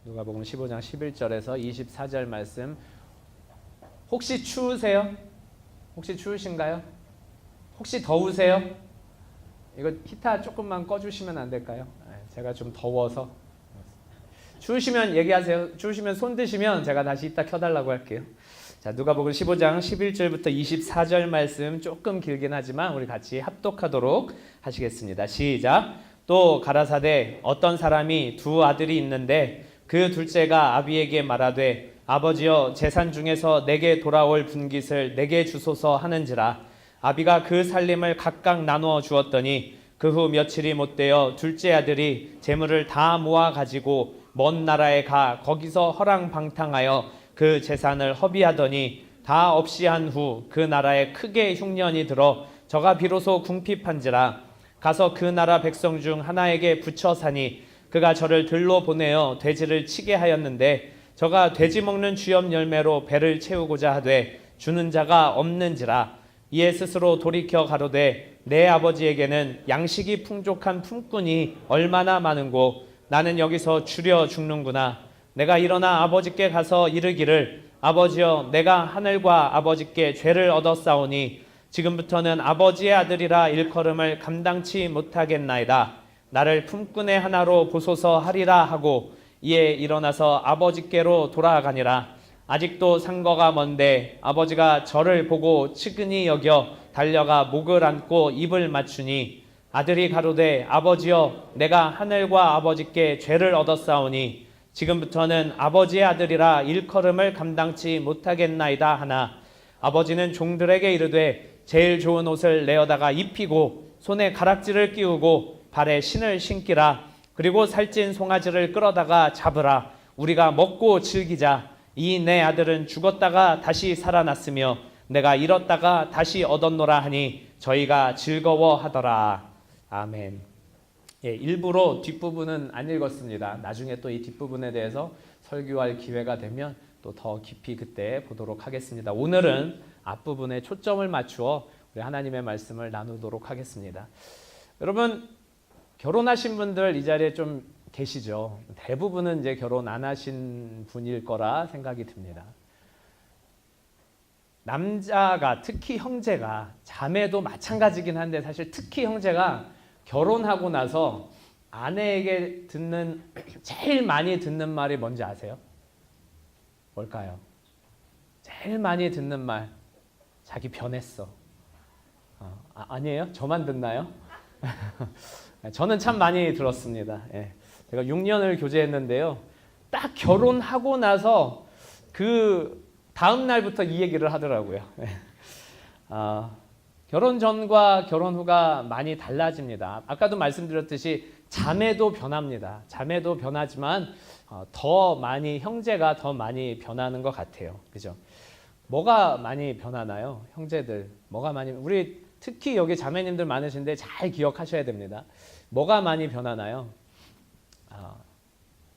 누가복음 15장 11절에서 24절 말씀. 혹시 추우세요? 혹시 추우신가요? 혹시 더우세요? 이거 히터 조금만 꺼주시면 안 될까요? 제가 좀 더워서. 추우시면 얘기하세요. 추우시면 손 드시면 제가 다시 이따 켜달라고 할게요. 자, 누가복음 15장 11절부터 24절 말씀 조금 길긴 하지만 우리 같이 합독하도록 하시겠습니다. 시작. 또 가라사대 어떤 사람이 두 아들이 있는데 그 둘째가 아비에게 말하되 아버지여 재산 중에서 내게 돌아올 분깃을 내게 주소서 하는지라. 아비가 그 살림을 각각 나누어 주었더니 그 후 며칠이 못되어 둘째 아들이 재물을 다 모아 가지고 먼 나라에 가 거기서 허랑방탕하여 그 재산을 허비하더니 다 없이 한 후 그 나라에 크게 흉년이 들어 저가 비로소 궁핍한지라. 가서 그 나라 백성 중 하나에게 붙여 사니 그가 저를 들로 보내어 돼지를 치게 하였는데 저가 돼지 먹는 주염 열매로 배를 채우고자 하되 주는 자가 없는지라. 이에 스스로 돌이켜 가로되 내 아버지에게는 양식이 풍족한 품꾼이 얼마나 많은고 나는 여기서 주려 죽는구나. 내가 일어나 아버지께 가서 이르기를 아버지여 내가 하늘과 아버지께 죄를 얻었사오니 지금부터는 아버지의 아들이라 일컬음을 감당치 못하겠나이다. 나를 품꾼의 하나로 보소서 하리라 하고 이에 일어나서 아버지께로 돌아가니라. 아직도 상거가 먼데 아버지가 저를 보고 측은히 여겨 달려가 목을 안고 입을 맞추니 아들이 가로되 아버지여 내가 하늘과 아버지께 죄를 얻었사오니 지금부터는 아버지의 아들이라 일컬음을 감당치 못하겠나이다 하나 아버지는 종들에게 이르되 제일 좋은 옷을 내어다가 입히고 손에 가락지를 끼우고 발에 신을 신기라. 그리고 살찐 송아지를 끌어다가 잡으라. 우리가 먹고 즐기자. 이 내 아들은 죽었다가 다시 살아났으며 내가 잃었다가 다시 얻었노라 하니 저희가 즐거워하더라. 아멘. 예, 일부러 뒷부분은 안 읽었습니다. 나중에 또 이 뒷부분에 대해서 설교할 기회가 되면 또 더 깊이 그때 보도록 하겠습니다. 오늘은 앞부분에 초점을 맞추어 우리 하나님의 말씀을 나누도록 하겠습니다. 여러분 결혼하신 분들 이 자리에 좀 계시죠? 대부분은 이제 결혼 안 하신 분일 거라 생각이 듭니다. 남자가 특히 형제가 자매도 마찬가지긴 한데 사실 특히 형제가 결혼하고 나서 아내에게 듣는 제일 많이 듣는 말이 뭔지 아세요? 뭘까요? 제일 많이 듣는 말 자기 변했어. 아니에요? 저만 듣나요? 저는 참 많이 들었습니다. 예. 제가 6년을 교제했는데요. 딱 결혼하고 나서 그 다음 날부터 이 얘기를 하더라고요. 예. 결혼 전과 결혼 후가 많이 달라집니다. 아까도 말씀드렸듯이 자매도 변합니다. 자매도 변하지만 더 많이 형제가 더 많이 변하는 것 같아요. 그죠? 뭐가 많이 변하나요? 형제들 뭐가 많이 우리 특히 여기 자매님들 많으신데 잘 기억하셔야 됩니다. 뭐가 많이 변하나요?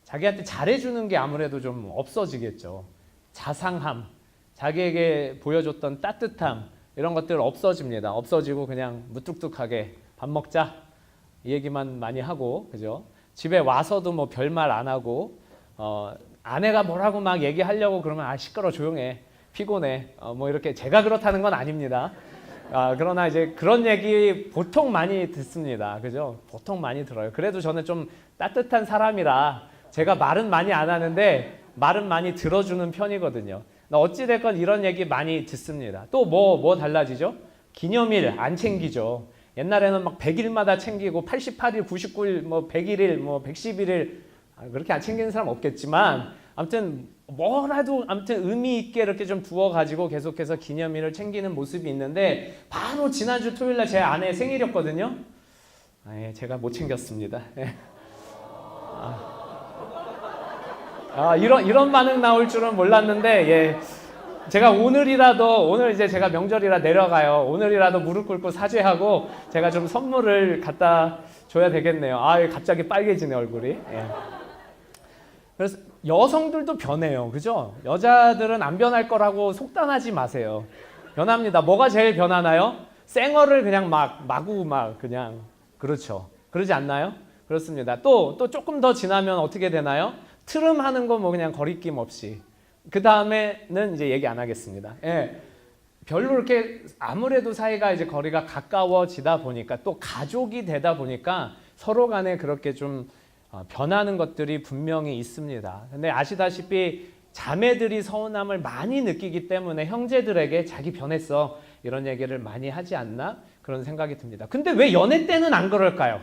자기한테 잘해주는 게 아무래도 좀 없어지겠죠. 자상함, 자기에게 보여줬던 따뜻함 이런 것들 없어집니다. 없어지고 그냥 무뚝뚝하게 밥 먹자 이 얘기만 많이 하고, 그죠? 집에 와서도 뭐 별말 안 하고 아내가 뭐라고 막 얘기하려고 그러면 시끄러 조용해 피곤해 뭐 이렇게 제가 그렇다는 건 아닙니다. 그러나 이제 그런 얘기 보통 많이 듣습니다. 그죠? 보통 많이 들어요. 그래도 저는 좀 따뜻한 사람이라 제가 말은 많이 안 하는데 말은 많이 들어주는 편이거든요. 어찌됐건 이런 얘기 많이 듣습니다. 또 뭐 달라지죠? 기념일 안 챙기죠. 옛날에는 막 100일마다 챙기고 88일, 99일, 뭐 101일, 뭐 111일 그렇게 안 챙기는 사람 없겠지만 아무튼 뭐라도 아무튼 의미 있게 이렇게 좀 두어가지고 계속해서 기념일을 챙기는 모습이 있는데 바로 지난주 토요일날 제 아내 생일이었거든요. 예, 제가 못 챙겼습니다. 예. 이런 반응 나올 줄은 몰랐는데 예. 제가 오늘 이제 제가 명절이라 내려가요. 오늘이라도 무릎 꿇고 사죄하고 제가 좀 선물을 갖다 줘야 되겠네요. 갑자기 빨개지네 얼굴이. 예. 그래서 여성들도 변해요. 그죠? 여자들은 안 변할 거라고 속단하지 마세요. 변합니다. 뭐가 제일 변하나요? 쌩얼을 그냥 마구 그냥 그렇죠. 그러지 않나요? 그렇습니다. 또 조금 더 지나면 어떻게 되나요? 트름하는 거 뭐 그냥 거리낌 없이. 그 다음에는 이제 얘기 안 하겠습니다. 예. 별로 이렇게 아무래도 사이가 이제 거리가 가까워지다 보니까 또 가족이 되다 보니까 서로 간에 그렇게 좀 변하는 것들이 분명히 있습니다. 근데 아시다시피 자매들이 서운함을 많이 느끼기 때문에 형제들에게 자기 변했어 이런 얘기를 많이 하지 않나 그런 생각이 듭니다. 근데 왜 연애 때는 안 그럴까요?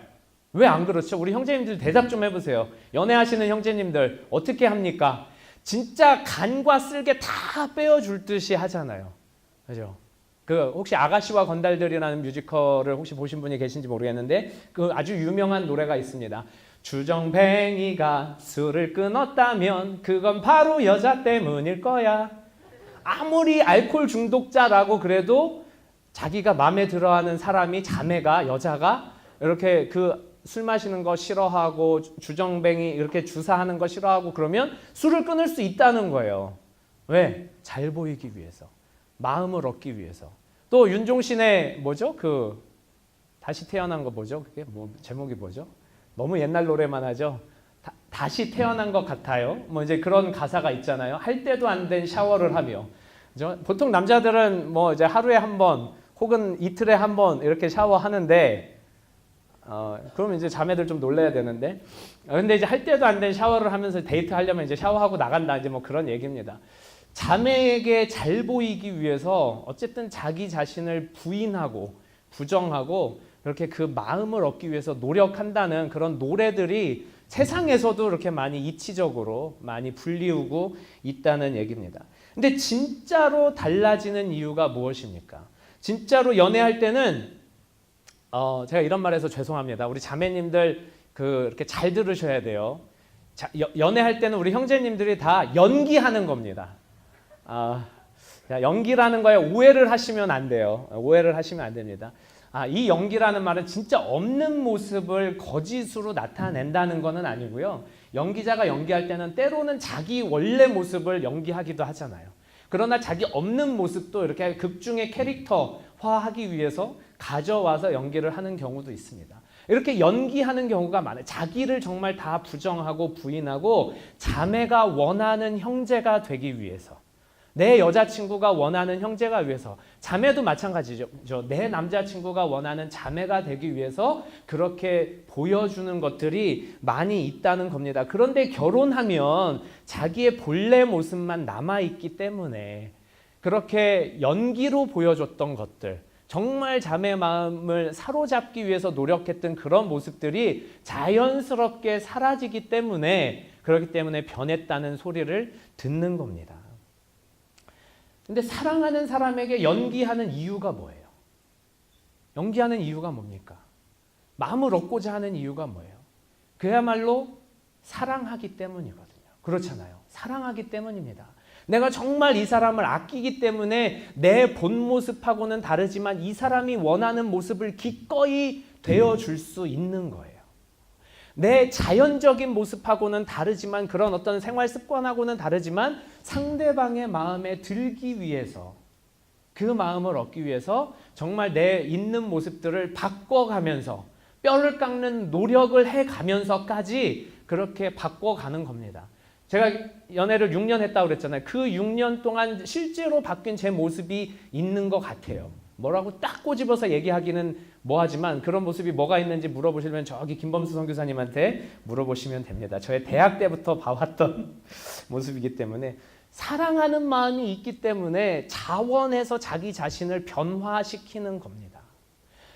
왜 안 그렇죠? 우리 형제님들 대답 좀 해보세요. 연애하시는 형제님들 어떻게 합니까? 진짜 간과 쓸개 다 빼어줄 듯이 하잖아요. 그죠? 그 혹시 아가씨와 건달들이라는 뮤지컬을 혹시 보신 분이 계신지 모르겠는데 그 아주 유명한 노래가 있습니다. 주정뱅이가 술을 끊었다면 그건 바로 여자 때문일 거야. 아무리 알코올 중독자라고 그래도 자기가 마음에 들어하는 사람이 자매가 여자가 이렇게 그 술 마시는 거 싫어하고 주정뱅이 이렇게 주사하는 거 싫어하고 그러면 술을 끊을 수 있다는 거예요. 왜? 잘 보이기 위해서. 마음을 얻기 위해서. 또 윤종신의 뭐죠? 그 다시 태어난 거 뭐죠? 그게 뭐 제목이 뭐죠? 너무 옛날 노래만 하죠. 다시 태어난 것 같아요. 뭐 이제 그런 가사가 있잖아요. 할 때도 안 된 샤워를 하며. 그죠? 보통 남자들은 뭐 이제 하루에 한 번 혹은 이틀에 한 번 이렇게 샤워하는데 그러면 이제 자매들 좀 놀래야 되는데 근데 이제 할 때도 안 된 샤워를 하면서 데이트 하려면 이제 샤워하고 나간다 이제 뭐 그런 얘기입니다. 자매에게 잘 보이기 위해서 어쨌든 자기 자신을 부인하고 부정하고 그렇게 그 마음을 얻기 위해서 노력한다는 그런 노래들이 세상에서도 이렇게 많이 이치적으로 많이 불리우고 있다는 얘기입니다. 근데 진짜로 달라지는 이유가 무엇입니까? 진짜로 연애할 때는 제가 이런 말해서 죄송합니다. 우리 자매님들 이렇게 잘 들으셔야 돼요. 연애할 때는 우리 형제님들이 다 연기하는 겁니다. 연기라는 거에 오해를 하시면 안 돼요. 오해를 하시면 안 됩니다. 이 연기라는 말은 진짜 없는 모습을 거짓으로 나타낸다는 것은 아니고요. 연기자가 연기할 때는 때로는 자기 원래 모습을 연기하기도 하잖아요. 그러나 자기 없는 모습도 이렇게 극중의 캐릭터화하기 위해서 가져와서 연기를 하는 경우도 있습니다. 이렇게 연기하는 경우가 많아요. 자기를 정말 다 부정하고 부인하고 자매가 원하는 형제가 되기 위해서 내 여자친구가 원하는 형제가 위해서 자매도 마찬가지죠. 내 남자친구가 원하는 자매가 되기 위해서 그렇게 보여주는 것들이 많이 있다는 겁니다. 그런데 결혼하면 자기의 본래 모습만 남아있기 때문에 그렇게 연기로 보여줬던 것들 정말 자매 마음을 사로잡기 위해서 노력했던 그런 모습들이 자연스럽게 사라지기 때문에 그렇기 때문에 변했다는 소리를 듣는 겁니다. 근데 사랑하는 사람에게 연기하는 이유가 뭐예요? 연기하는 이유가 뭡니까? 마음을 얻고자 하는 이유가 뭐예요? 그야말로 사랑하기 때문이거든요. 그렇잖아요. 사랑하기 때문입니다. 내가 정말 이 사람을 아끼기 때문에 내 본 모습하고는 다르지만 이 사람이 원하는 모습을 기꺼이 되어줄 수 있는 거예요. 내 자연적인 모습하고는 다르지만 그런 어떤 생활 습관하고는 다르지만 상대방의 마음에 들기 위해서 그 마음을 얻기 위해서 정말 내 있는 모습들을 바꿔가면서 뼈를 깎는 노력을 해가면서까지 그렇게 바꿔가는 겁니다. 제가 연애를 6년 했다고 그랬잖아요. 그 6년 동안 실제로 바뀐 제 모습이 있는 것 같아요. 뭐라고 딱 꼬집어서 얘기하기는 뭐하지만 그런 모습이 뭐가 있는지 물어보시면 저기 김범수 선교사님한테 물어보시면 됩니다. 저의 대학 때부터 봐왔던 모습이기 때문에 사랑하는 마음이 있기 때문에 자원해서 자기 자신을 변화시키는 겁니다.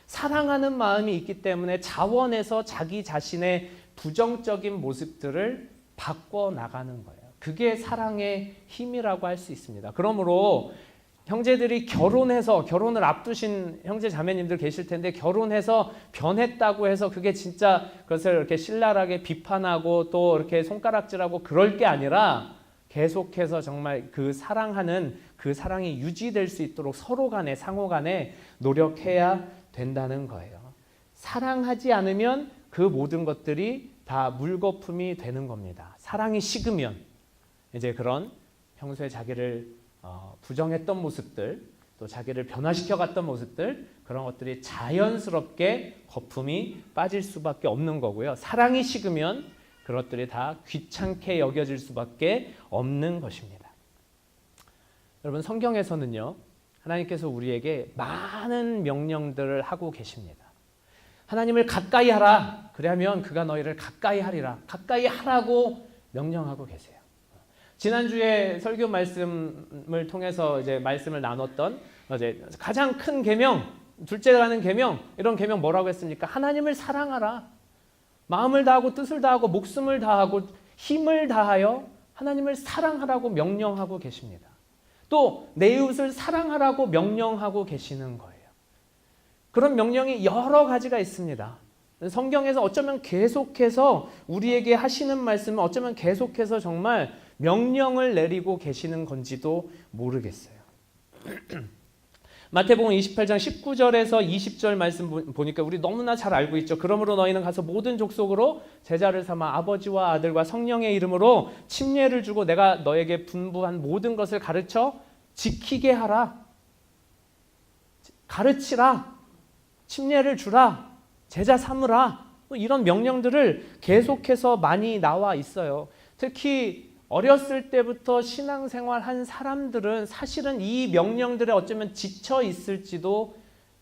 사랑하는 마음이 있기 때문에 자원해서 자기 자신의 부정적인 모습들을 바꿔나가는 거예요. 그게 사랑의 힘이라고 할 수 있습니다. 그러므로 형제들이 결혼을 앞두신 형제 자매님들 계실 텐데 결혼해서 변했다고 해서 그게 진짜 그것을 이렇게 신랄하게 비판하고 또 이렇게 손가락질하고 그럴 게 아니라 계속해서 정말 그 사랑하는 그 사랑이 유지될 수 있도록 서로 간에 상호 간에 노력해야 된다는 거예요. 사랑하지 않으면 그 모든 것들이 다 물거품이 되는 겁니다. 사랑이 식으면 이제 그런 평소에 자기를 부정했던 모습들 또 자기를 변화시켜갔던 모습들 그런 것들이 자연스럽게 거품이 빠질 수밖에 없는 거고요. 사랑이 식으면 그것들이 다 귀찮게 여겨질 수밖에 없는 것입니다. 여러분, 성경에서는요, 하나님께서 우리에게 많은 명령들을 하고 계십니다. 하나님을 가까이 하라. 그러면 그가 너희를 가까이 하리라. 가까이 하라고 명령하고 계세요. 지난주에 설교 말씀을 통해서 이제 말씀을 나눴던 이제 가장 큰 계명, 둘째라는 계명, 이런 계명 뭐라고 했습니까? 하나님을 사랑하라. 마음을 다하고 뜻을 다하고 목숨을 다하고 힘을 다하여 하나님을 사랑하라고 명령하고 계십니다. 또 내 이웃을 사랑하라고 명령하고 계시는 거예요. 그런 명령이 여러 가지가 있습니다. 성경에서 어쩌면 계속해서 우리에게 하시는 말씀은 어쩌면 계속해서 정말 명령을 내리고 계시는 건지도 모르겠어요. 마태복음 28장 19절에서 20절 말씀 보니까 우리 너무나 잘 알고 있죠. 그러므로 너희는 가서 모든 족속으로 제자를 삼아 아버지와 아들과 성령의 이름으로 침례를 주고 내가 너에게 분부한 모든 것을 가르쳐 지키게 하라. 가르치라. 침례를 주라. 제자 삼으라. 이런 명령들을 계속해서 많이 나와 있어요. 특히 어렸을 때부터 신앙생활 한 사람들은 사실은 이 명령들에 어쩌면 지쳐 있을지도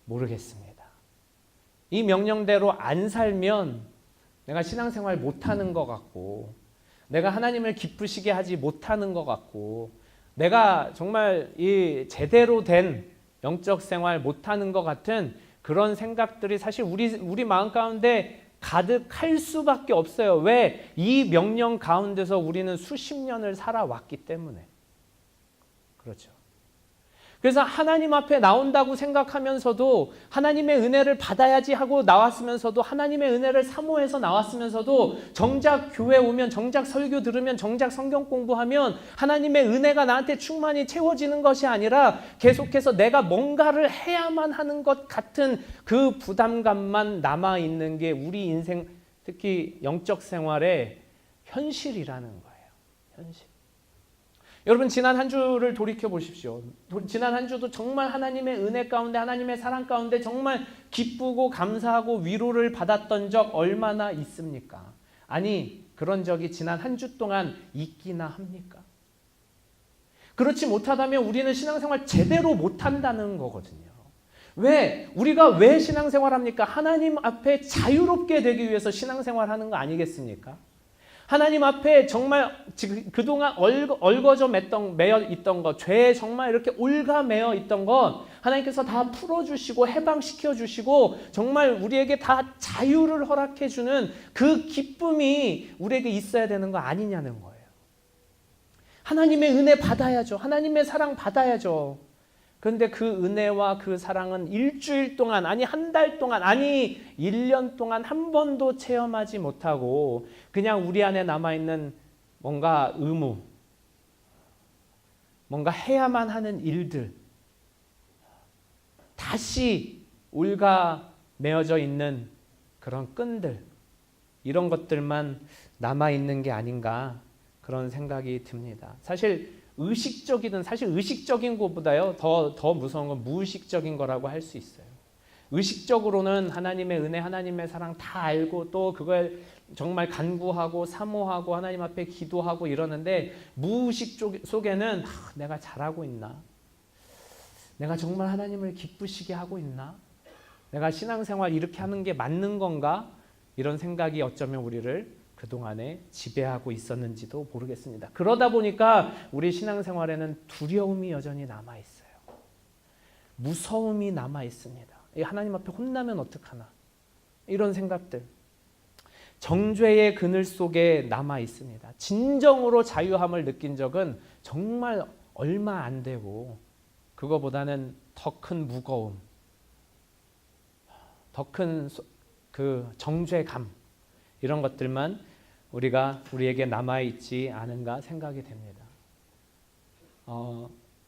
모르겠습니다. 이 명령대로 안 살면 내가 신앙생활 못하는 것 같고, 내가 하나님을 기쁘시게 하지 못하는 것 같고, 내가 정말 이 제대로 된 영적 생활 못하는 것 같은 그런 생각들이 사실 우리 마음 가운데 가득할 수밖에 없어요. 왜? 이 명령 가운데서 우리는 수십 년을 살아왔기 때문에. 그렇죠. 그래서 하나님 앞에 나온다고 생각하면서도 하나님의 은혜를 받아야지 하고 나왔으면서도 하나님의 은혜를 사모해서 나왔으면서도 정작 교회 오면 정작 설교 들으면 정작 성경 공부하면 하나님의 은혜가 나한테 충만히 채워지는 것이 아니라 계속해서 내가 뭔가를 해야만 하는 것 같은 그 부담감만 남아있는 게 우리 인생, 특히 영적 생활의 현실이라는 거예요. 현실. 여러분, 지난 한 주를 돌이켜 보십시오. 지난 한 주도 정말 하나님의 은혜 가운데, 하나님의 사랑 가운데 정말 기쁘고 감사하고 위로를 받았던 적 얼마나 있습니까? 아니, 그런 적이 지난 한 주 동안 있기나 합니까? 그렇지 못하다면 우리는 신앙생활 제대로 못한다는 거거든요. 왜? 우리가 왜 신앙생활합니까? 하나님 앞에 자유롭게 되기 위해서 신앙생활하는 거 아니겠습니까? 하나님 앞에 정말 그동안 얽어져 매여 있던 것, 죄에 정말 이렇게 올가매어 있던 것 하나님께서 다 풀어주시고 해방시켜 주시고 정말 우리에게 다 자유를 허락해 주는 그 기쁨이 우리에게 있어야 되는 거 아니냐는 거예요. 하나님의 은혜 받아야죠. 하나님의 사랑 받아야죠. 그런데 그 은혜와 그 사랑은 일주일 동안, 아니 한 달 동안, 아니 1년 동안 한 번도 체험하지 못하고 그냥 우리 안에 남아있는 뭔가 의무, 뭔가 해야만 하는 일들, 다시 올가매어져 있는 그런 끈들, 이런 것들만 남아있는 게 아닌가 그런 생각이 듭니다. 사실 의식적인 것보다요 더 무서운 건 무의식적인 거라고 할 수 있어요. 의식적으로는 하나님의 은혜, 하나님의 사랑 다 알고 또 그걸 정말 간구하고 사모하고 하나님 앞에 기도하고 이러는데 무의식 속에는 내가 잘하고 있나? 내가 정말 하나님을 기쁘시게 하고 있나? 내가 신앙생활 이렇게 하는 게 맞는 건가? 이런 생각이 어쩌면 우리를 그동안에 지배하고 있었는지도 모르겠습니다. 그러다 보니까 우리 신앙생활에는 두려움이 여전히 남아있어요. 무서움이 남아있습니다. 하나님 앞에 혼나면 어떡하나? 이런 생각들. 정죄의 그늘 속에 남아있습니다. 진정으로 자유함을 느낀 적은 정말 얼마 안 되고 그거보다는 더 큰 무거움, 더 큰 그 정죄감 이런 것들만 우리에게 남아있지 않은가 생각이 됩니다.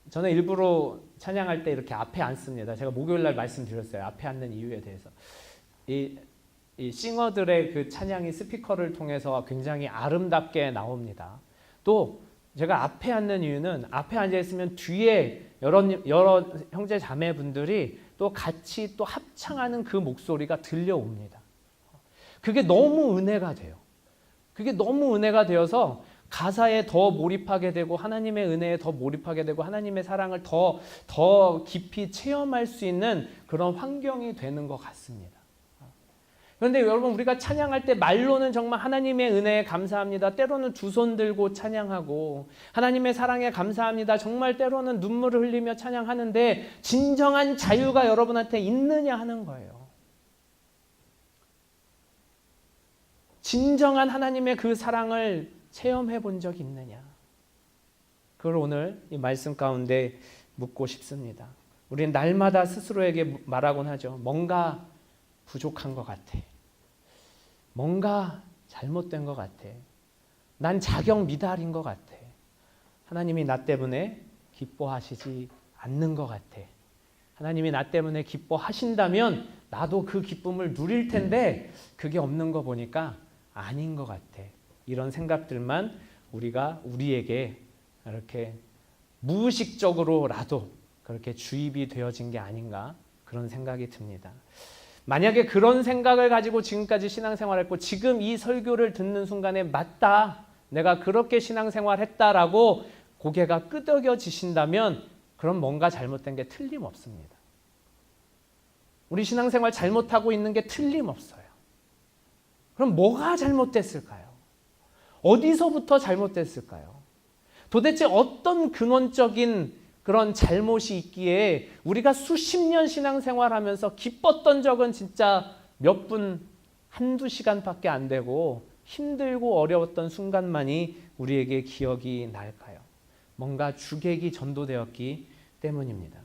저는 일부러 찬양할 때 이렇게 앞에 앉습니다. 제가 목요일날 말씀드렸어요. 앞에 앉는 이유에 대해서. 이 싱어들의 그 찬양이 스피커를 통해서 굉장히 아름답게 나옵니다. 또 제가 앞에 앉는 이유는 앞에 앉아있으면 뒤에 여러 형제 자매분들이 또 같이 또 합창하는 그 목소리가 들려옵니다. 그게 너무 은혜가 돼요. 그게 너무 은혜가 되어서 가사에 더 몰입하게 되고 하나님의 은혜에 더 몰입하게 되고 하나님의 사랑을 더 깊이 체험할 수 있는 그런 환경이 되는 것 같습니다. 그런데 여러분, 우리가 찬양할 때 말로는 정말 하나님의 은혜에 감사합니다. 때로는 두 손 들고 찬양하고 하나님의 사랑에 감사합니다. 정말 때로는 눈물을 흘리며 찬양하는데 진정한 자유가 여러분한테 있느냐 하는 거예요. 진정한 하나님의 그 사랑을 체험해 본 적이 있느냐? 그걸 오늘 이 말씀 가운데 묻고 싶습니다. 우리는 날마다 스스로에게 말하곤 하죠. 뭔가 부족한 것 같아. 뭔가 잘못된 것 같아. 난 자격 미달인 것 같아. 하나님이 나 때문에 기뻐하시지 않는 것 같아. 하나님이 나 때문에 기뻐하신다면 나도 그 기쁨을 누릴 텐데 그게 없는 거 보니까 아닌 것 같아. 이런 생각들만 우리에게 이렇게 무의식적으로라도 그렇게 주입이 되어진 게 아닌가, 그런 생각이 듭니다. 만약에 그런 생각을 가지고 지금까지 신앙생활했고 지금 이 설교를 듣는 순간에 맞다, 내가 그렇게 신앙생활했다라고 고개가 끄덕여지신다면 그럼 뭔가 잘못된 게 틀림없습니다. 우리 신앙생활 잘못하고 있는 게 틀림없어요. 그럼 뭐가 잘못됐을까요? 어디서부터 잘못됐을까요? 도대체 어떤 근원적인 그런 잘못이 있기에 우리가 수십 년 신앙생활하면서 기뻤던 적은 진짜 몇 분, 한두 시간밖에 안 되고 힘들고 어려웠던 순간만이 우리에게 기억이 날까요? 뭔가 주객이 전도되었기 때문입니다.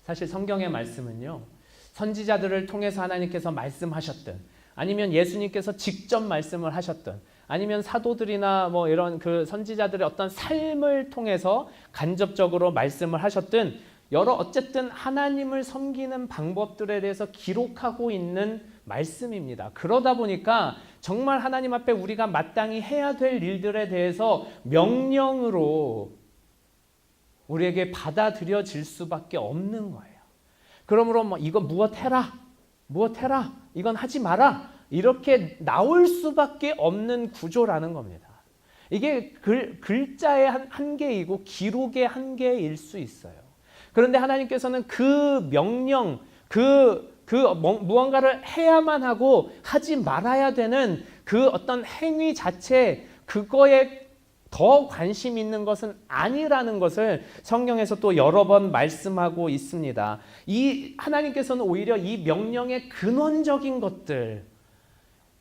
사실 성경의 말씀은요, 선지자들을 통해서 하나님께서 말씀하셨든 아니면 예수님께서 직접 말씀을 하셨든 아니면 사도들이나 뭐 이런 그 선지자들의 어떤 삶을 통해서 간접적으로 말씀을 하셨든 어쨌든 하나님을 섬기는 방법들에 대해서 기록하고 있는 말씀입니다. 그러다 보니까 정말 하나님 앞에 우리가 마땅히 해야 될 일들에 대해서 명령으로 우리에게 받아들여질 수밖에 없는 거예요. 그러므로 뭐 이거 무엇해라, 이건 하지 마라, 이렇게 나올 수밖에 없는 구조라는 겁니다. 이게 글자의 한계이고 기록의 한계일 수 있어요. 그런데 하나님께서는 그 명령, 무언가를 해야만 하고 하지 말아야 되는 그 어떤 행위 자체, 그거에 더 관심 있는 것은 아니라는 것을 성경에서 또 여러 번 말씀하고 있습니다. 이 하나님께서는 오히려 이 명령의 근원적인 것들,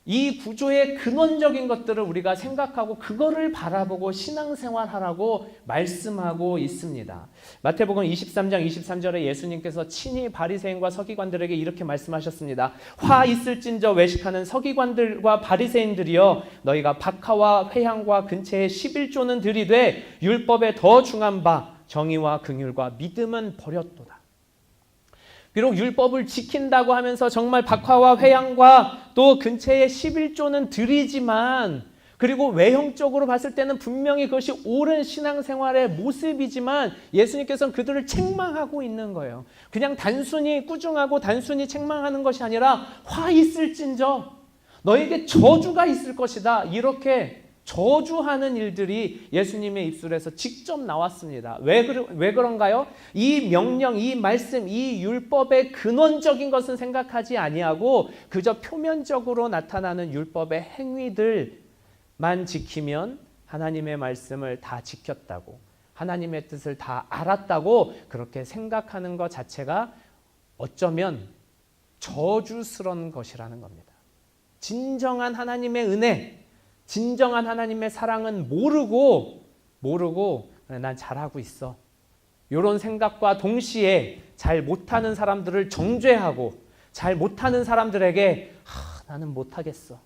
이 구조의 근원적인 것들을 우리가 생각하고 그거를 바라보고 신앙생활하라고 말씀하고 있습니다. 마태복음 23장 23절에 예수님께서 친히 바리새인과 서기관들에게 이렇게 말씀하셨습니다. 화 있을진저 외식하는 서기관들과 바리새인들이여, 너희가 박하와 회향과 근처에 11조는 들이되 율법에 더 중한 바 정의와 긍휼과 믿음은 버렸도다. 비록 율법을 지킨다고 하면서 정말 박화와 회향과 또 근처에 11조는 드리지만, 그리고 외형적으로 봤을 때는 분명히 그것이 옳은 신앙생활의 모습이지만 예수님께서는 그들을 책망하고 있는 거예요. 그냥 단순히 꾸중하고 단순히 책망하는 것이 아니라 화 있을진저 너에게 저주가 있을 것이다, 이렇게 저주하는 일들이 예수님의 입술에서 직접 나왔습니다. 왜 그런가요? 이 명령, 이 말씀, 이 율법의 근원적인 것은 생각하지 아니하고 그저 표면적으로 나타나는 율법의 행위들만 지키면 하나님의 말씀을 다 지켰다고, 하나님의 뜻을 다 알았다고 그렇게 생각하는 것 자체가 어쩌면 저주스러운 것이라는 겁니다. 진정한 하나님의 은혜, 진정한 하나님의 사랑은 모르고 난 잘하고 있어, 이런 생각과 동시에 잘 못하는 사람들을 정죄하고 잘 못하는 사람들에게 나는 못하겠어,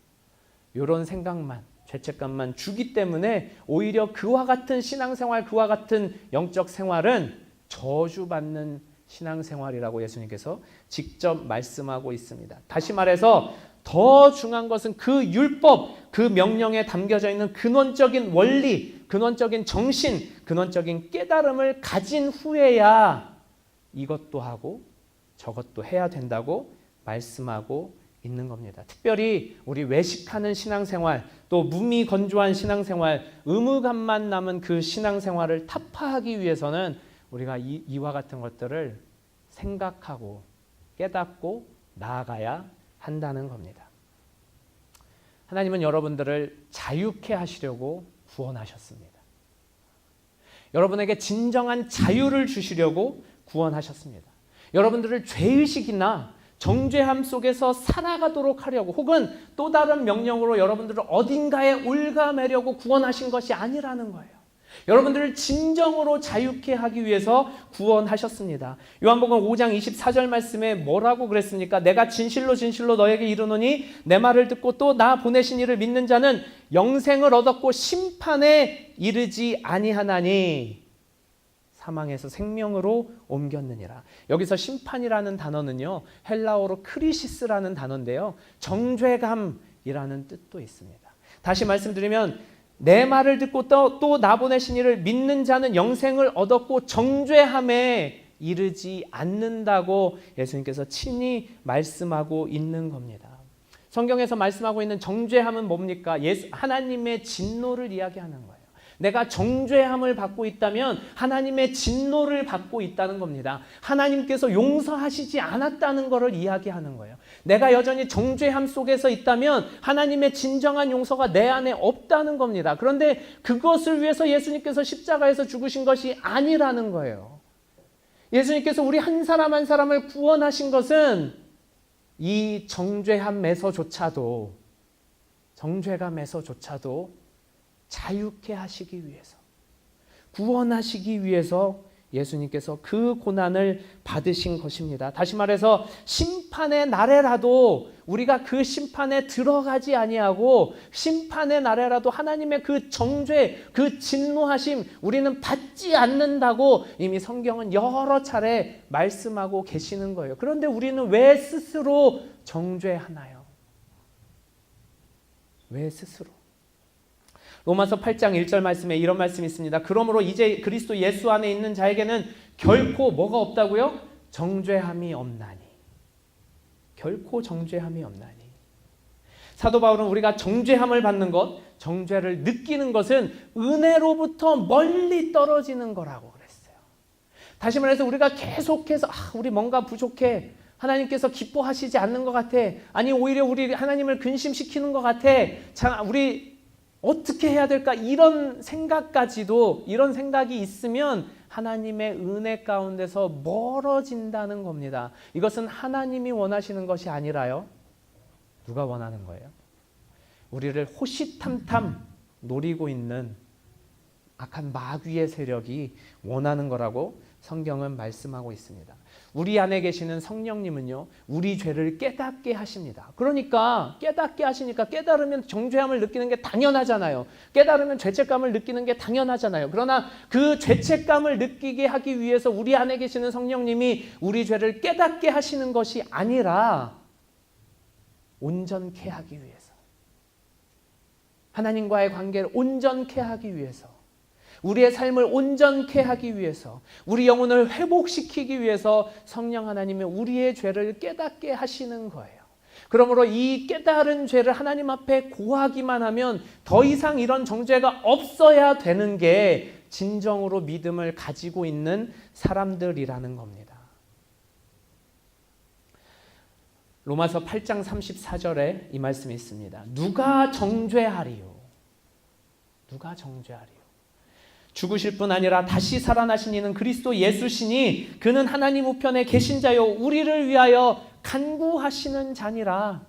이런 생각만, 죄책감만 주기 때문에 오히려 그와 같은 신앙생활, 그와 같은 영적 생활은 저주받는 신앙생활이라고 예수님께서 직접 말씀하고 있습니다. 다시 말해서 더 중요한 것은 그 율법, 그 명령에 담겨져 있는 근원적인 원리, 근원적인 정신, 근원적인 깨달음을 가진 후에야 이것도 하고 저것도 해야 된다고 말씀하고 있는 겁니다. 특별히 우리 외식하는 신앙생활, 또 무미건조한 신앙생활, 의무감만 남은 그 신앙생활을 타파하기 위해서는 우리가 이와 같은 것들을 생각하고 깨닫고 나아가야 한다는 겁니다. 하나님은 여러분들을 자유케 하시려고 구원하셨습니다. 여러분에게 진정한 자유를 주시려고 구원하셨습니다. 여러분들을 죄의식이나 정죄함 속에서 살아가도록 하려고, 혹은 또 다른 명령으로 여러분들을 어딘가에 올가매려고 구원하신 것이 아니라는 거예요. 여러분들을 진정으로 자유케 하기 위해서 구원하셨습니다. 요한복음 5장 24절 말씀에 뭐라고 그랬습니까? 내가 진실로 진실로 너에게 이르노니 내 말을 듣고 또 나 보내신 이를 믿는 자는 영생을 얻었고 심판에 이르지 아니하나니 사망에서 생명으로 옮겼느니라. 여기서 심판이라는 단어는요, 헬라어로 크리시스라는 단어인데요, 정죄감이라는 뜻도 있습니다. 다시 말씀드리면 내 말을 듣고 또 나 보내신 이를 믿는 자는 영생을 얻었고 정죄함에 이르지 않는다고 예수님께서 친히 말씀하고 있는 겁니다. 성경에서 말씀하고 있는 정죄함은 뭡니까? 하나님의 진노를 이야기하는 거예요. 내가 정죄함을 받고 있다면 하나님의 진노를 받고 있다는 겁니다. 하나님께서 용서하시지 않았다는 것을 이야기하는 거예요. 내가 여전히 정죄함 속에서 있다면 하나님의 진정한 용서가 내 안에 없다는 겁니다. 그런데 그것을 위해서 예수님께서 십자가에서 죽으신 것이 아니라는 거예요. 예수님께서 우리 한 사람 한 사람을 구원하신 것은 이 정죄함에서조차도, 정죄감에서조차도 자유케 하시기 위해서, 구원하시기 위해서 예수님께서 그 고난을 받으신 것입니다. 다시 말해서 심판의 날에라도 우리가 그 심판에 들어가지 아니하고 심판의 날에라도 하나님의 그 정죄, 그 진노하심 우리는 받지 않는다고 이미 성경은 여러 차례 말씀하고 계시는 거예요. 그런데 우리는 왜 스스로 정죄하나요? 왜 스스로? 로마서 8장 1절 말씀에 이런 말씀이 있습니다. 그러므로 이제 그리스도 예수 안에 있는 자에게는 결코 뭐가 없다고요? 정죄함이 없나니. 결코 정죄함이 없나니. 사도 바울은 우리가 정죄함을 받는 것, 정죄를 느끼는 것은 은혜로부터 멀리 떨어지는 거라고 그랬어요. 다시 말해서 우리가 계속해서 우리 뭔가 부족해, 하나님께서 기뻐하시지 않는 것 같아, 아니 오히려 우리 하나님을 근심시키는 것 같아, 우리 어떻게 해야 될까? 이런 생각까지도, 이런 생각이 있으면 하나님의 은혜 가운데서 멀어진다는 겁니다. 이것은 하나님이 원하시는 것이 아니라요, 누가 원하는 거예요? 우리를 호시탐탐 노리고 있는 악한 마귀의 세력이 원하는 거라고 성경은 말씀하고 있습니다. 우리 안에 계시는 성령님은요, 우리 죄를 깨닫게 하십니다. 그러니까 깨닫게 하시니까, 깨달으면 정죄함을 느끼는 게 당연하잖아요. 깨달으면 죄책감을 느끼는 게 당연하잖아요. 그러나 그 죄책감을 느끼게 하기 위해서 우리 안에 계시는 성령님이 우리 죄를 깨닫게 하시는 것이 아니라 온전케 하기 위해서, 하나님과의 관계를 온전케 하기 위해서, 우리의 삶을 온전케 하기 위해서, 우리 영혼을 회복시키기 위해서 성령 하나님이 우리의 죄를 깨닫게 하시는 거예요. 그러므로 이 깨달은 죄를 하나님 앞에 고하기만 하면 더 이상 이런 정죄가 없어야 되는 게 진정으로 믿음을 가지고 있는 사람들이라는 겁니다. 로마서 8장 34절에 이 말씀이 있습니다. 누가 정죄하리요? 누가 정죄하리요? 죽으실 뿐 아니라 다시 살아나신 이는 그리스도 예수시니 그는 하나님 우편에 계신 자요 우리를 위하여 간구하시는 자니라.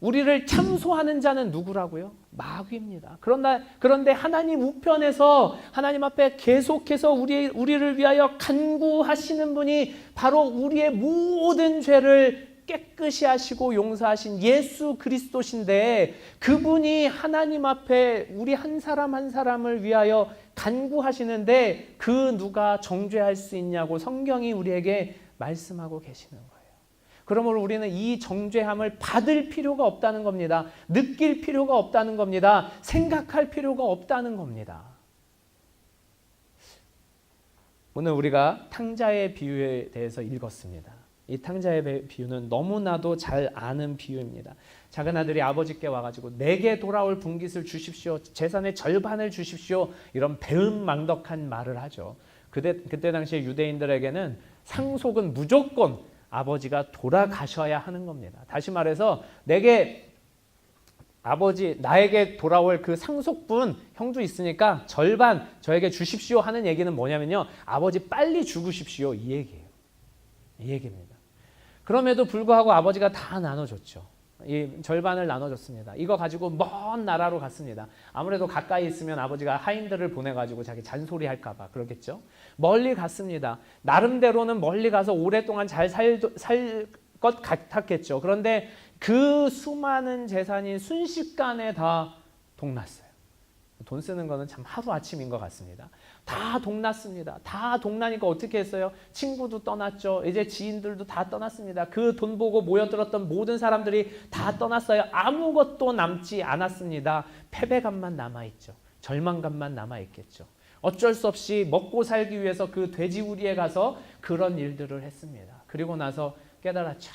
우리를 참소하는 자는 누구라고요? 마귀입니다. 그런데 하나님 우편에서 하나님 앞에 계속해서 우리를 위하여 간구하시는 분이 바로 우리의 모든 죄를 깨끗이 하시고 용서하신 예수 그리스도신데, 그분이 하나님 앞에 우리 한 사람 한 사람을 위하여 간구하시는데 그 누가 정죄할 수 있냐고 성경이 우리에게 말씀하고 계시는 거예요. 그러므로 우리는 이 정죄함을 받을 필요가 없다는 겁니다. 느낄 필요가 없다는 겁니다. 생각할 필요가 없다는 겁니다. 오늘 우리가 탕자의 비유에 대해서 읽었습니다. 이 탕자의 비유는 너무나도 잘 아는 비유입니다. 작은 아들이 아버지께 와가지고 내게 돌아올 분깃을 주십시오. 재산의 절반을 주십시오. 이런 배은망덕한 말을 하죠. 그때 당시에 유대인들에게는 상속은 무조건 아버지가 돌아가셔야 하는 겁니다. 다시 말해서 나에게 돌아올 그 상속분 형도 있으니까 절반 저에게 주십시오 하는 얘기는 뭐냐면요. 아버지 빨리 죽으십시오. 이 얘기예요. 이 얘기입니다. 그럼에도 불구하고 아버지가 다 나눠줬죠. 이 절반을 나눠줬습니다. 이거 가지고 먼 나라로 갔습니다. 아무래도 가까이 있으면 아버지가 하인들을 보내가지고 자기 잔소리할까봐 그러겠죠. 멀리 갔습니다. 나름대로는 멀리 가서 오랫동안 잘 살 것 같았겠죠. 그런데 그 수많은 재산이 순식간에 다 동났어요. 돈 쓰는 거는 참 하루아침인 것 같습니다. 다 동났습니다. 다 동나니까 어떻게 했어요? 친구도 떠났죠. 이제 지인들도 다 떠났습니다. 그 돈 보고 모여들었던 모든 사람들이 다 떠났어요. 아무것도 남지 않았습니다. 패배감만 남아있죠. 절망감만 남아있겠죠. 어쩔 수 없이 먹고 살기 위해서 그 돼지우리에 가서 그런 일들을 했습니다. 그리고 나서 깨달았죠.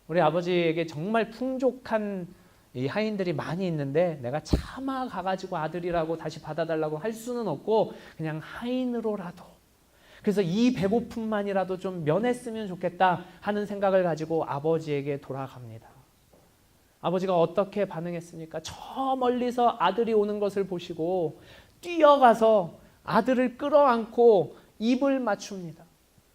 우리 아버지에게 정말 풍족한 이 하인들이 많이 있는데 내가 차마 가가지고 아들이라고 다시 받아달라고 할 수는 없고 그냥 하인으로라도, 그래서 이 배고픔만이라도 좀 면했으면 좋겠다 하는 생각을 가지고 아버지에게 돌아갑니다. 아버지가 어떻게 반응했습니까? 저 멀리서 아들이 오는 것을 보시고 뛰어가서 아들을 끌어안고 입을 맞춥니다.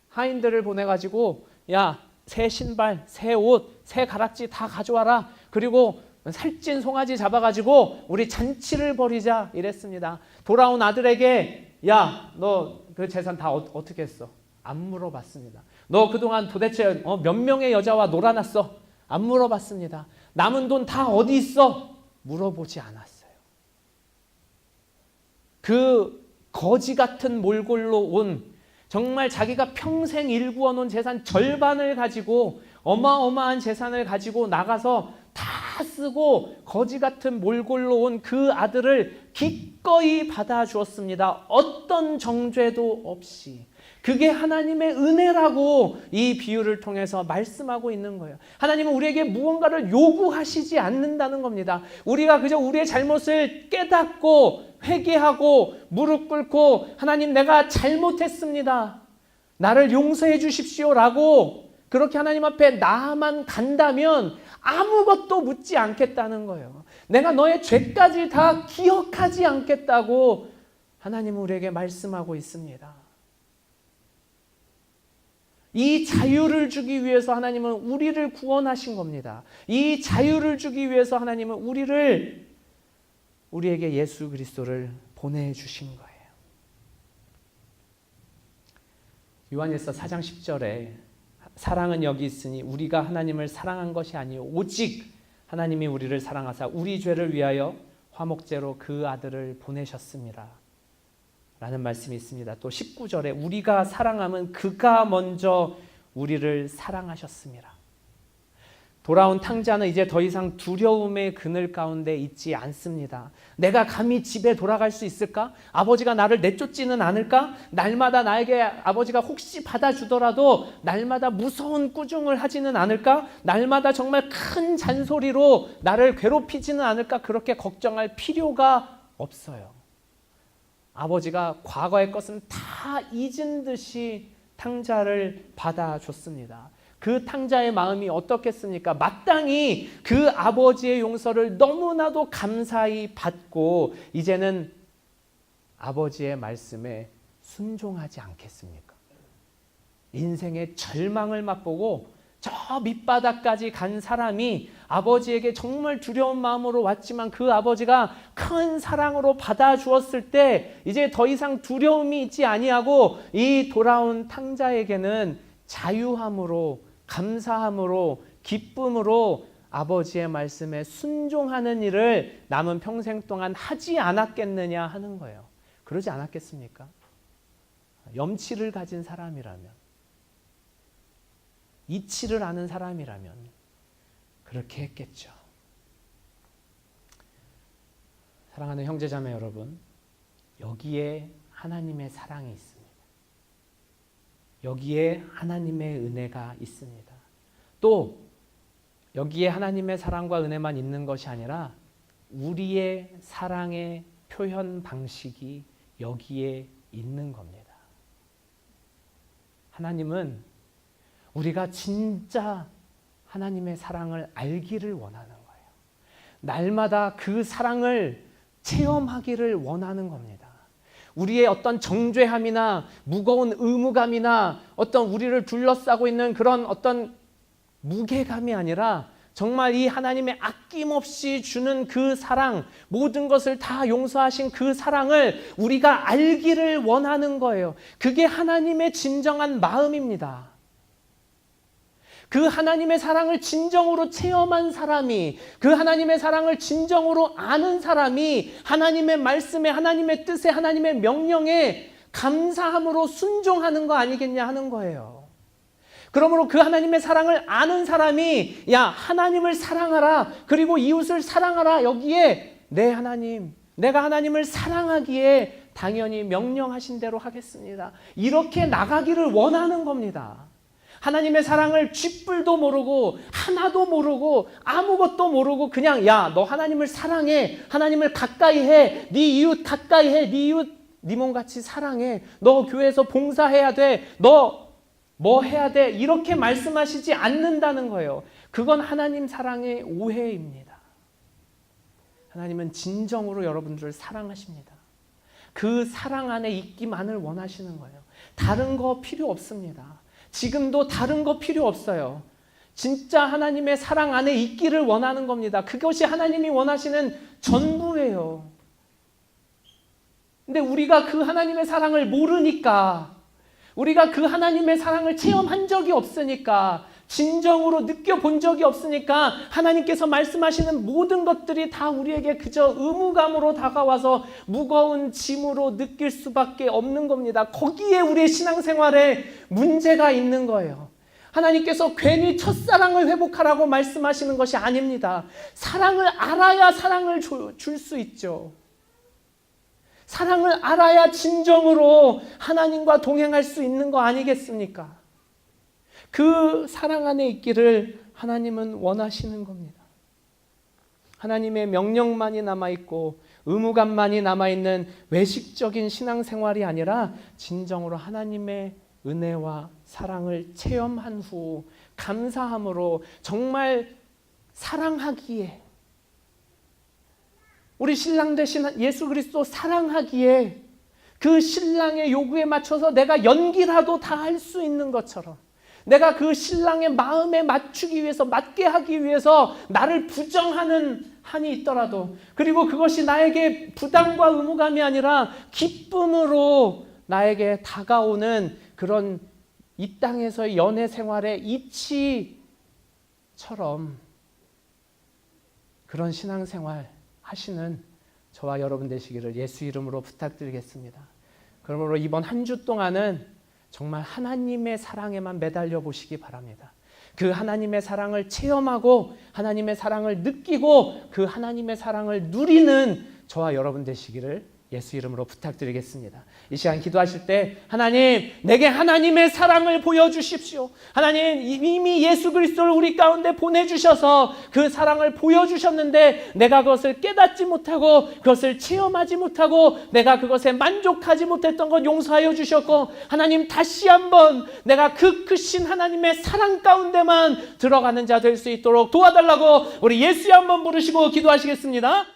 하인들을 보내가지고 야, 새 신발, 새 옷, 새 가락지 다 가져와라. 그리고 살찐 송아지 잡아가지고 우리 잔치를 벌이자 이랬습니다. 돌아온 아들에게 야, 너 그 재산 다 어떻게 했어? 안 물어봤습니다. 너 그동안 도대체 몇 명의 여자와 놀아놨어? 안 물어봤습니다. 남은 돈 다 어디 있어? 물어보지 않았어요. 그 거지 같은 몰골로 온, 정말 자기가 평생 일구어 놓은 재산 절반을 가지고, 어마어마한 재산을 가지고 나가서 다 쓰고 거지 같은 몰골로 온 그 아들을 기꺼이 받아주었습니다. 어떤 정죄도 없이. 그게 하나님의 은혜라고 이 비유를 통해서 말씀하고 있는 거예요. 하나님은 우리에게 무언가를 요구하시지 않는다는 겁니다. 우리가 그저 우리의 잘못을 깨닫고 회개하고 무릎 꿇고 하나님 내가 잘못했습니다. 나를 용서해 주십시오라고 그렇게 하나님 앞에 나만 간다면 아무것도 묻지 않겠다는 거예요. 내가 너의 죄까지 다 기억하지 않겠다고 하나님은 우리에게 말씀하고 있습니다. 이 자유를 주기 위해서 하나님은 우리를 구원하신 겁니다. 이 자유를 주기 위해서 하나님은 우리에게 예수 그리스도를 보내주신 거예요. 요한일서 4장 10절에 사랑은 여기 있으니 우리가 하나님을 사랑한 것이 아니요 오직 하나님이 우리를 사랑하사 우리 죄를 위하여 화목제로 그 아들을 보내셨습니다. 라는 말씀이 있습니다. 또 19절에 우리가 사랑함은 그가 먼저 우리를 사랑하셨습니다. 돌아온 탕자는 이제 더 이상 두려움의 그늘 가운데 있지 않습니다. 내가 감히 집에 돌아갈 수 있을까? 아버지가 나를 내쫓지는 않을까? 날마다 나에게 아버지가 혹시 받아주더라도 날마다 무서운 꾸중을 하지는 않을까? 날마다 정말 큰 잔소리로 나를 괴롭히지는 않을까? 그렇게 걱정할 필요가 없어요. 아버지가 과거의 것은 다 잊은 듯이 탕자를 받아줬습니다. 그 탕자의 마음이 어떻겠습니까? 마땅히 그 아버지의 용서를 너무나도 감사히 받고 이제는 아버지의 말씀에 순종하지 않겠습니까? 인생의 절망을 맛보고 저 밑바닥까지 간 사람이 아버지에게 정말 두려운 마음으로 왔지만 그 아버지가 큰 사랑으로 받아주었을 때 이제 더 이상 두려움이 있지 아니하고 이 돌아온 탕자에게는 자유함으로, 감사함으로, 기쁨으로 아버지의 말씀에 순종하는 일을 남은 평생 동안 하지 않았겠느냐 하는 거예요. 그러지 않았겠습니까? 염치를 가진 사람이라면, 이치를 아는 사람이라면 그렇게 했겠죠. 사랑하는 형제자매 여러분, 여기에 하나님의 사랑이 있습니다. 여기에 하나님의 은혜가 있습니다. 또 여기에 하나님의 사랑과 은혜만 있는 것이 아니라 우리의 사랑의 표현 방식이 여기에 있는 겁니다. 하나님은 우리가 진짜 하나님의 사랑을 알기를 원하는 거예요. 날마다 그 사랑을 체험하기를 원하는 겁니다. 우리의 어떤 정죄함이나 무거운 의무감이나 어떤 우리를 둘러싸고 있는 그런 어떤 무게감이 아니라 정말 이 하나님의 아낌없이 주는 그 사랑, 모든 것을 다 용서하신 그 사랑을 우리가 알기를 원하는 거예요. 그게 하나님의 진정한 마음입니다. 그 하나님의 사랑을 진정으로 체험한 사람이, 그 하나님의 사랑을 진정으로 아는 사람이 하나님의 말씀에, 하나님의 뜻에, 하나님의 명령에 감사함으로 순종하는 거 아니겠냐 하는 거예요. 그러므로 그 하나님의 사랑을 아는 사람이 야, 하나님을 사랑하라, 그리고 이웃을 사랑하라, 여기에 내 하나님, 내가 하나님을 사랑하기에 당연히 명령하신 대로 하겠습니다. 이렇게 나가기를 원하는 겁니다. 하나님의 사랑을 쥐뿔도 모르고 하나도 모르고 아무것도 모르고 그냥 야, 너 하나님을 사랑해, 하나님을 가까이 해, 네 이웃 가까이 해, 네 이웃 네 몸같이 사랑해, 너 교회에서 봉사해야 돼, 너 뭐 해야 돼, 이렇게 말씀하시지 않는다는 거예요. 그건 하나님 사랑의 오해입니다. 하나님은 진정으로 여러분들을 사랑하십니다. 그 사랑 안에 있기만을 원하시는 거예요. 다른 거 필요 없습니다. 지금도 다른 거 필요 없어요. 진짜 하나님의 사랑 안에 있기를 원하는 겁니다. 그것이 하나님이 원하시는 전부예요. 근데 우리가 그 하나님의 사랑을 모르니까, 우리가 그 하나님의 사랑을 체험한 적이 없으니까, 진정으로 느껴본 적이 없으니까 하나님께서 말씀하시는 모든 것들이 다 우리에게 그저 의무감으로 다가와서 무거운 짐으로 느낄 수밖에 없는 겁니다. 거기에 우리의 신앙생활에 문제가 있는 거예요. 하나님께서 괜히 첫사랑을 회복하라고 말씀하시는 것이 아닙니다. 사랑을 알아야 사랑을 줄 수 있죠. 사랑을 알아야 진정으로 하나님과 동행할 수 있는 거 아니겠습니까? 그 사랑 안에 있기를 하나님은 원하시는 겁니다. 하나님의 명령만이 남아있고 의무감만이 남아있는 외식적인 신앙생활이 아니라 진정으로 하나님의 은혜와 사랑을 체험한 후 감사함으로 정말 사랑하기에, 우리 신랑 되신 예수 그리스도 사랑하기에 그 신랑의 요구에 맞춰서 내가 연기라도 다 할 수 있는 것처럼, 내가 그 신랑의 마음에 맞추기 위해서, 맞게 하기 위해서 나를 부정하는 한이 있더라도, 그리고 그것이 나에게 부담과 의무감이 아니라 기쁨으로 나에게 다가오는 그런 이 땅에서의 연애 생활의 이치처럼 그런 신앙생활 하시는 저와 여러분 되시기를 예수 이름으로 부탁드리겠습니다. 그러므로 이번 한 주 동안은 정말 하나님의 사랑에만 매달려 보시기 바랍니다. 그 하나님의 사랑을 체험하고 하나님의 사랑을 느끼고 그 하나님의 사랑을 누리는 저와 여러분 되시기를 예수 이름으로 부탁드리겠습니다. 이 시간 기도하실 때 하나님, 내게 하나님의 사랑을 보여주십시오. 하나님, 이미 예수 그리스도를 우리 가운데 보내주셔서 그 사랑을 보여주셨는데 내가 그것을 깨닫지 못하고 그것을 체험하지 못하고 내가 그것에 만족하지 못했던 것 용서하여 주셨고, 하나님 다시 한번 내가 그 크신 하나님의 사랑 가운데만 들어가는 자 될 수 있도록 도와달라고 우리 예수에 한번 부르시고 기도하시겠습니다.